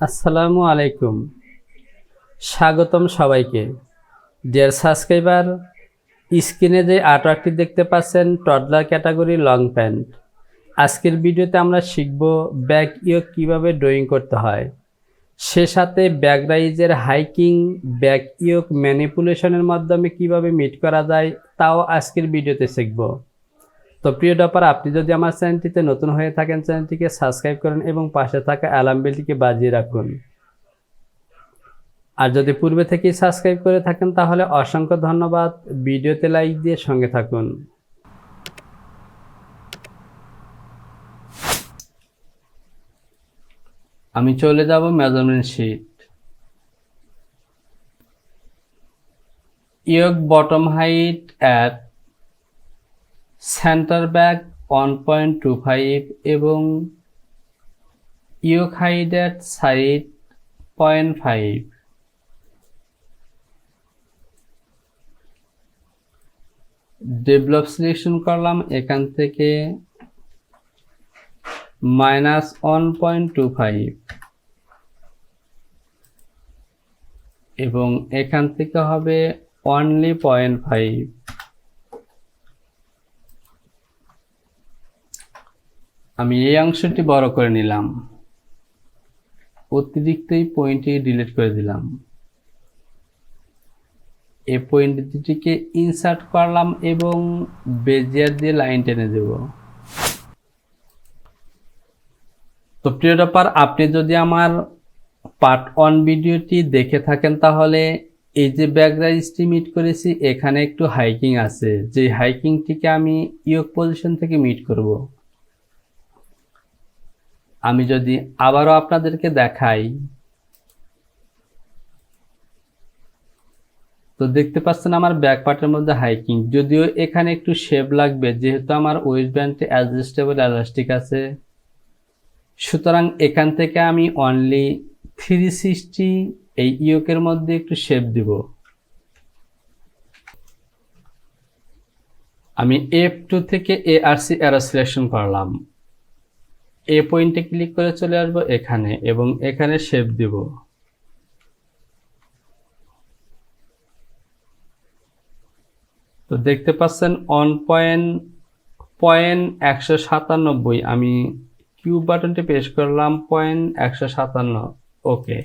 আসসালামু আলাইকুম, স্বাগতম সবাইকে। ডিয়ার সাবস্ক্রাইবার, স্ক্রিনে যে আর্টওয়ার্কটি দেখতে পাচ্ছেন টডলার ক্যাটাগরি লং প্যান্ট। আজকের ভিডিওতে আমরা শিখব ব্যাক ইয়োক কীভাবে ড্রয়িং করতে হয়, সে সাথে ব্যাক রাইজের হাইকিং ব্যাক ইয়োক ম্যানিপুলেশনের মাধ্যমে কিভাবে মিট করা যায় তাও আজকের ভিডিওতে শিখব। তো প্রিয় ডপার, আপনি যদি আমার চ্যানেলটিতে নতুন হয়ে থাকেন চ্যানেলটিকে সাবস্ক্রাইব করুন এবং পাশে থাকা অ্যালার্ম বেলটিকে বাজিয়ে রাখুন। আর যদি পূর্বে থেকেই সাবস্ক্রাইব করে থাকেন তাহলে অসংখ্য ধন্যবাদ। ভিডিওতে লাইক দিয়ে সঙ্গে থাকুন। আমি চলে যাব measurement sheet. Yoke bottom height at centre back 1.25 এবং yoke height at side 0.5। Develop selection করলাম, এখান থেকে -1.25 এবং এখান থেকে হবে অনলি 0.5। আমি এই অংশটি বড় করে নিলাম, অতিরিক্ত এই পয়েন্টটি ডিলিট করে দিলাম। এই পয়েন্ট দুটিকে ইনসার্ট করলাম এবং বেজিয়ার দিয়ে লাইন টেনে দেব। তো প্রিয় ডপার, আপনি যদি আমার পার্ট 1 ভিডিওটি দেখে থাকেন তাহলে এই যে ব্যাক রাইজটি মিট করেছি এখানে একটু হাইকিং আছে, যে হাইকিংটিকে আমি ইয়োক পজিশন থেকে মিট করব। আমি যদি আবারও আপনাদেরকে দেখাই, তো দেখতে পাচ্ছেন আমার ব্যাক পার্টের মধ্যে হাইকিং, যদিও এখানে একটু শেপ লাগবে যেহেতু আমার ওয়েস্ট ব্যান্ডে অ্যাডজাস্টেবল এলাস্টিক আছে। সুতরাং এখান থেকে আমি অনলি 360 এই ইয়োকের মধ্যে একটু শেপ দিব। আমি F2 থেকে ARC অ্যারো সিলেকশন করলাম, এ পয়েন্টে ক্লিক করে চলে আসব এখানে এবং এখানে শেপ দিব। তো দেখতে পাচ্ছেন 1.197। আমি কিউব বাটনটি প্রেস করলাম, 0.157। ওকে,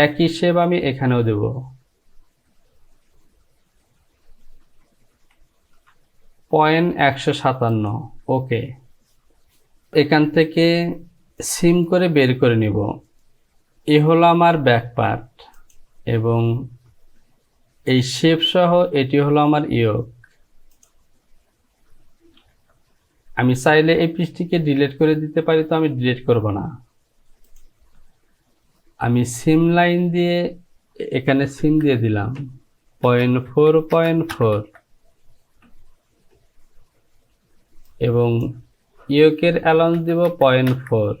একই শেপ আমি এখানেও দেব। পয়েন্ট 157। ওকে, এখান থেকে সিম করে বের করে নিব। এ হলো আমার ব্যাক পার্ট এবং এই শেপ সহ এটি হলো আমার ইয়োক। আমি চাইলে এই পিসটিকে ডিলিট করে দিতে পারি, তো আমি ডিলিট করব না। আমি সিম লাইন দিয়ে এখানে সিম দিয়ে দিলাম 0.4 এবং ইয়োকের অ্যালাউন্স দিব 0.4।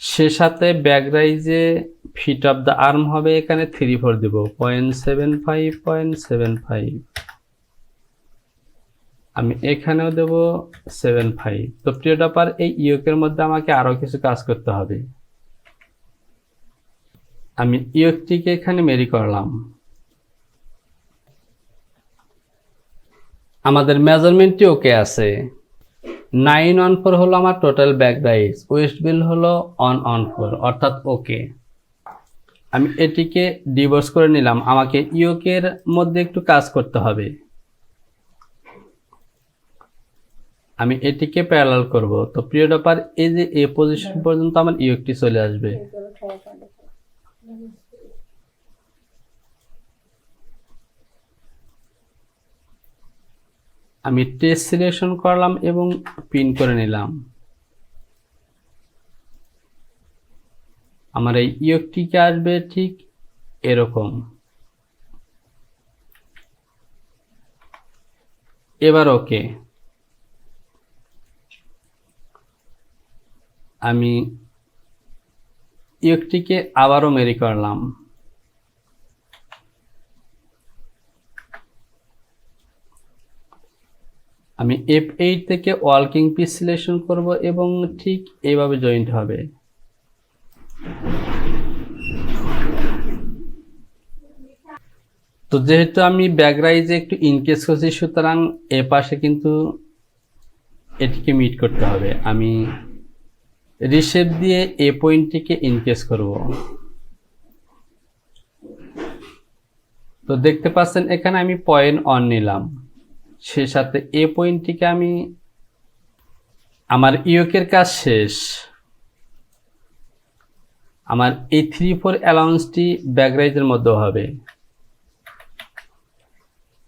সে সাথে ব্যাক রাইজে ফিট অফ দ্য আর্ম হবে এখানে 3/4 দিব, 0.75। আমি এখানেও দেব 7.5। তো প্রিয় ডপার, এই ইয়োকের মধ্যে আমাকে আরো কিছু কাজ করতে হবে। আমি ইয়োকটিকে এখানে মেরি করলাম। আমাদের মেজারমেন্টটি ওকে আছে। 914 হলো আমার টোটাল ব্যাক রাইজ, ওয়েস্ট বিল হলো 114, অর্থাৎ ওকে। আমি এটিকে ডিভোর্স করে নিলাম, আমাকে ইয়োকের মধ্যে একটু কাজ করতে হবে। আমি এটিকে প্যারালাল করব। তো প্রিয় ডপার, এই যে এ পজিশন পর্যন্ত আমার ইয়োকটি চলে আসবে। আমি টেস্ট সিলেকশন করলাম এবং পিন করে নিলাম। আমার এই ইয়োকটিকে আসবে ঠিক এরকম। এবার ওকে, আমি ইয়োকটিকে আবারও মেরি করলাম। আমি F8 থেকে ওয়ার্কিং পিস সিলেকশন করব এবং ঠিক এইভাবে জয়েন্ট হবে। তো যেহেতু আমি ব্যাক রাইজে একটু ইনকেস করছি, সুতরাং এ পাশে কিন্তু এটিকে মিট করতে হবে। আমি রিশেপ দিয়ে এ পয়েন্টটিকে ইনকেস করব। তো দেখতে পাচ্ছেন এখানে আমি পয়েন্ট অন নিলাম, সে সাথে এ পয়েন্টটিকে আমি, আমার ইয়োকের কাজ শেষ। আমার এই 3-4 অ্যালাউন্সটি ব্যাক রাইজের মধ্যে হবে।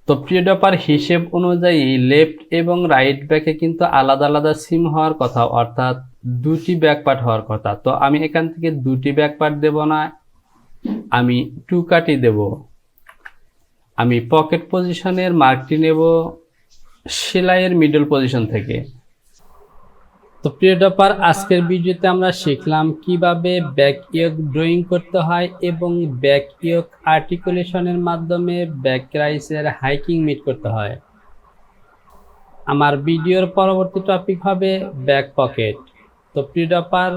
তো প্রিয় ডপার, হিসেব অনুযায়ী লেফট এবং রাইট ব্যাকে কিন্তু আলাদা আলাদা সিম হওয়ার কথা, অর্থাৎ দুটি ব্যাক পার্ট হওয়ার কথা। তো আমি এখান থেকে দুটি ব্যাক পার্ট দেব না, আমি 2 কাটই দেব। আমি পকেট পজিশনের মার্কটি নেব সেলাইয়ের মিডল পজিশন থেকে। তো প্রিয় ডপার, আজকের ভিডিওতে আমরা শিখলাম কিভাবে ব্যাক ইয়োক ড্রয়িং করতে হয় এবং ব্যাক ইয়োক আর্টিকুলেশনের মাধ্যমে ব্যাক রাইসের হাইকিং মিট করতে হয়। আমার ভিডিওর পরবর্তী টপিক হবে ব্যাক পকেট। তো প্রিয় ডপার,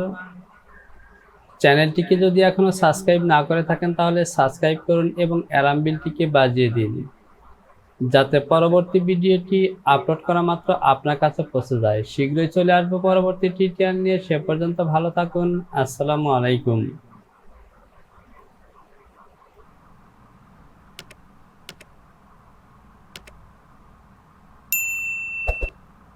চ্যানেলটিকে যদি এখনো সাবস্ক্রাইব না করে থাকেন তাহলে সাবস্ক্রাইব করুন এবং অ্যালার্ম বেলটিকে বাজিয়ে দিন, যাতে পরবর্তী ভিডিওটি আপলোড করা মাত্র আপনার কাছে পৌঁছে যায়। শীঘ্রই চলে আসবো পরবর্তী টিউটোরিয়াল নিয়ে। সে পর্যন্ত ভালো থাকুন। আসসালামু আলাইকুম।